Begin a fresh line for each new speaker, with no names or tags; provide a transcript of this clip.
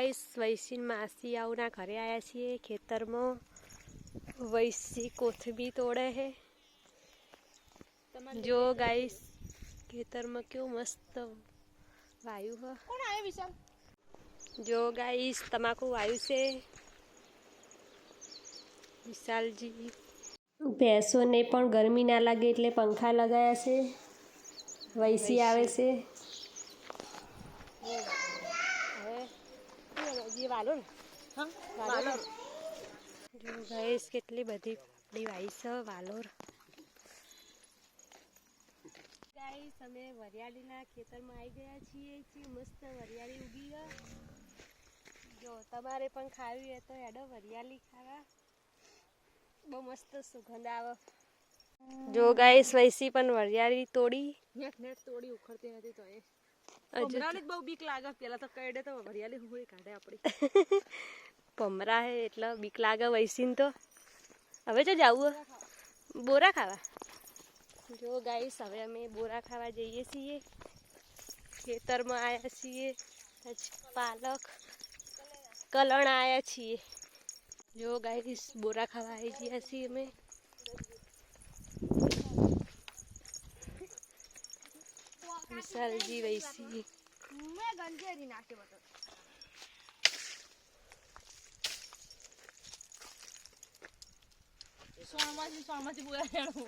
guys વૈસી માસી આવના ઘરે આવ્યા છીએ ખેતરમાં વૈસી કોથમી તોડે છે જો ગાઈસ ખેતરમાં કેવું મસ્ત વાયુ હ
કોણ આવ્યો વિશાલ
જો ગાઈસ તમાકુ વાયુ છે વિશાલજી ભેંસોને પણ ગરમી ના લાગે એટલે પંખા લગાયા છે વૈસી આવે છે જો ગાઈસ કેટલી બધી આપણી વાઈ છે વાલોર ગાઈસ અમે વરિયાળીના ખેતરમાં આવી ગયા છીએ મસ્ત વરિયાળી ઉગી ગઈ જો તમારે પણ ખાવી હોય તો હેડો વરિયાળી ખાવા બહુ મસ્ત સુગંધ આવે જો ગાઈસ વૈસી પણ વરિયાળી તોડી
નેટ તોડી ઉખડતી નથી તો એ ભમરાની બહુ બીક લાગે પેલા તો કઈડે તો વરિયાળી હોય કાઢે આપણી
ભમરા હે એટલે બીક લાગે વૈસીને તો હવે તો જાવું બોરા ખાવા જો ગાઈસ હવે અમે બોરા ખાવા જઈએ છીએ ખેતરમાં આવ્યા છીએ પાલક કલણ આવ્યા છીએ જો ગાઈસ બોરા ખાવા આવી ગયા છીએ અમે વિશાલજી વૈસી
મેં ગંજેરી નાખે બતો સોમાંથી બોલા જાણો